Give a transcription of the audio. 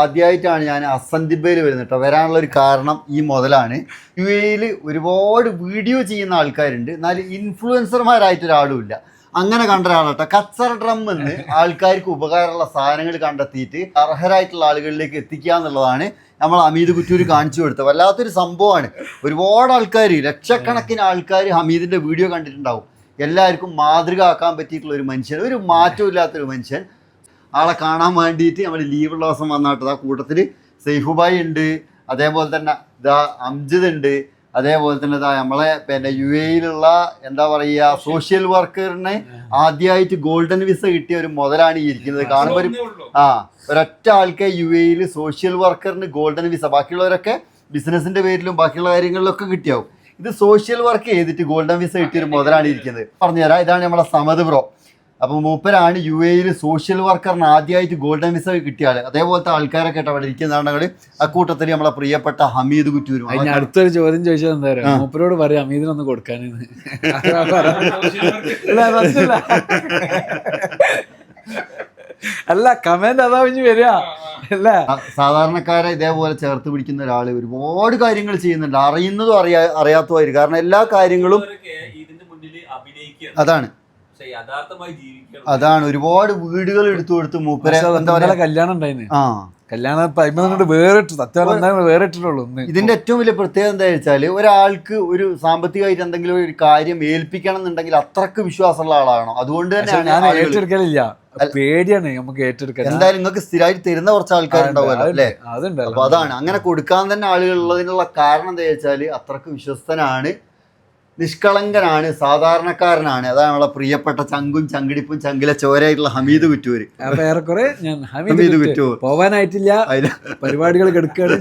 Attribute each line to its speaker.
Speaker 1: ആദ്യമായിട്ടാണ് ഞാൻ അസന്തിബയിൽ വരുന്നത് കേട്ടോ. വരാനുള്ള ഒരു കാരണം ഈ മുതലാണ്. UAE ഒരുപാട് വീഡിയോ ചെയ്യുന്ന ആൾക്കാരുണ്ട്, എന്നാൽ ഇൻഫ്ലുവൻസർമാരായിട്ട് ഒരാളുമില്ല. അങ്ങനെ കണ്ട ഒരാളാട്ടോ. കച്ചറ ഡ്രം എന്ന് ആൾക്കാർക്ക് ഉപകാരമുള്ള സാധനങ്ങൾ കണ്ടെത്തിയിട്ട് അർഹരായിട്ടുള്ള ആളുകളിലേക്ക് എത്തിക്കുക എന്നുള്ളതാണ് നമ്മൾ ഹമീദ് കുറ്റൂർ കാണിച്ചു കൊടുത്തത്. വല്ലാത്തൊരു സംഭവമാണ്. ഒരുപാട് ആൾക്കാർ, ലക്ഷക്കണക്കിന് ആൾക്കാർ ഹമീദിൻ്റെ വീഡിയോ കണ്ടിട്ടുണ്ടാവും. എല്ലാവർക്കും മാതൃക ആക്കാൻ പറ്റിയിട്ടുള്ള ഒരു മനുഷ്യൻ, ഒരു മാറ്റവും ഇല്ലാത്തൊരു മനുഷ്യൻ. ആളെ കാണാൻ വേണ്ടിയിട്ട് നമ്മൾ ലീവുള്ള ദിവസം വന്നാട്ടത്. ആ കൂട്ടത്തിൽ സൈഫുബായി ഉണ്ട്, അതേപോലെ തന്നെ ഇതാ അംജിദ് ഉണ്ട്, അതേപോലെ തന്നെ ഇതാ നമ്മളെ പിന്നെ UAE എന്താ പറയുക സോഷ്യൽ വർക്കറിന് ആദ്യമായിട്ട് ഗോൾഡൻ വിസ കിട്ടിയ ഒരു മുതലാണ് ഈ ഇരിക്കുന്നത്. കാണുമ്പോൾ ഒരൊറ്റ ആൾക്ക് UAE സോഷ്യൽ വർക്കറിന് ഗോൾഡൻ വിസ, ബാക്കിയുള്ളവരൊക്കെ ബിസിനസിന്റെ പേരിലും ബാക്കിയുള്ള കാര്യങ്ങളിലൊക്കെ കിട്ടിയാവും. ഇത് സോഷ്യൽ വർക്ക് ചെയ്തിട്ട് ഗോൾഡൻ വിസ കിട്ടിയ ഒരു മുതലാണ് ഇരിക്കുന്നത്. പറഞ്ഞുതരാം, ഇതാണ് നമ്മളെ സമദ് ബ്രോ. അപ്പോൾ മൂപ്പരാണ് UAE സോഷ്യൽ വർക്കറിന് ആദ്യമായിട്ട് ഗോൾഡൻ വിസ കിട്ടിയാൽ. അതേപോലത്തെ ആൾക്കാരൊക്കെ അവിടെ ഇരിക്കുന്നതാണ്. അക്കൂട്ടത്തിൽ നമ്മളെ പ്രിയപ്പെട്ട ഹമീദ് കുറ്റൂരും.
Speaker 2: അടുത്തൊരു ചോദ്യം ചോദിച്ചാൽ എന്താ പറയുക, മൂപ്പരോട് പറയാം ഹമീദിനൊന്ന് കൊടുക്കാനെന്ന്. അല്ല കമന്റ് അതാ ഇനി വരിക. അല്ല
Speaker 1: സാധാരണക്കാരെ ഇതേപോലെ ചേർത്ത് പിടിക്കുന്ന ഒരാള് ഒരുപാട് കാര്യങ്ങൾ ചെയ്യുന്നുണ്ട്, അറിയുന്നതും അറിയാത്തതുമായിരിക്കും. കാരണം എല്ലാ കാര്യങ്ങളും അതാണ് ഒരുപാട് വീടുകൾ എടുത്തു കൊടുത്ത് മൂപ്പരെ എന്താ പറയാ
Speaker 2: കല്യാണം ഉണ്ടായിരുന്നു. കല്യാണം വേറിട്ട് സത്യം വേറിട്ടുള്ളൂ.
Speaker 1: ഇതിന്റെ ഏറ്റവും വലിയ പ്രത്യേകത എന്താ വെച്ചാല് ഒരാൾക്ക് ഒരു സാമ്പത്തികമായിട്ട് എന്തെങ്കിലും ഒരു കാര്യം ഏൽപ്പിക്കണം എന്നുണ്ടെങ്കിൽ അത്രക്ക് വിശ്വാസമുള്ള ആളാണോ. അതുകൊണ്ട്
Speaker 2: ഞാൻ ഏറ്റെടുക്കലില്ല, പേടിയാണ് നമുക്ക് ഏറ്റെടുക്കാൻ.
Speaker 1: എന്തായാലും നിങ്ങൾക്ക് സ്ഥിരമായിട്ട് തരുന്ന കുറച്ച് ആൾക്കാരുണ്ടാവുമല്ലോ അല്ലേ. അപ്പൊ അതാണ് അങ്ങനെ കൊടുക്കാൻ തന്നെ ആളുകൾ ഉള്ളതിനുള്ള കാരണം എന്താ വെച്ചാല് അത്രക്ക് വിശ്വസ്തനാണ്, നിഷ്കളങ്കനാണ്, സാധാരണക്കാരനാണ്. അതാണ് നമ്മളെ പ്രിയപ്പെട്ട ചങ്കും ചങ്കിടിപ്പും ചങ്കിലെ ചോരയായിട്ടുള്ള ഹമീദ് കുറ്റൂര്.
Speaker 2: ഏറെക്കുറെ ഞാൻ ഹമീദ് കുറ്റൂർ പോവാനായിട്ടില്ല, പരിപാടികൾ എടുക്കുകയാണ്.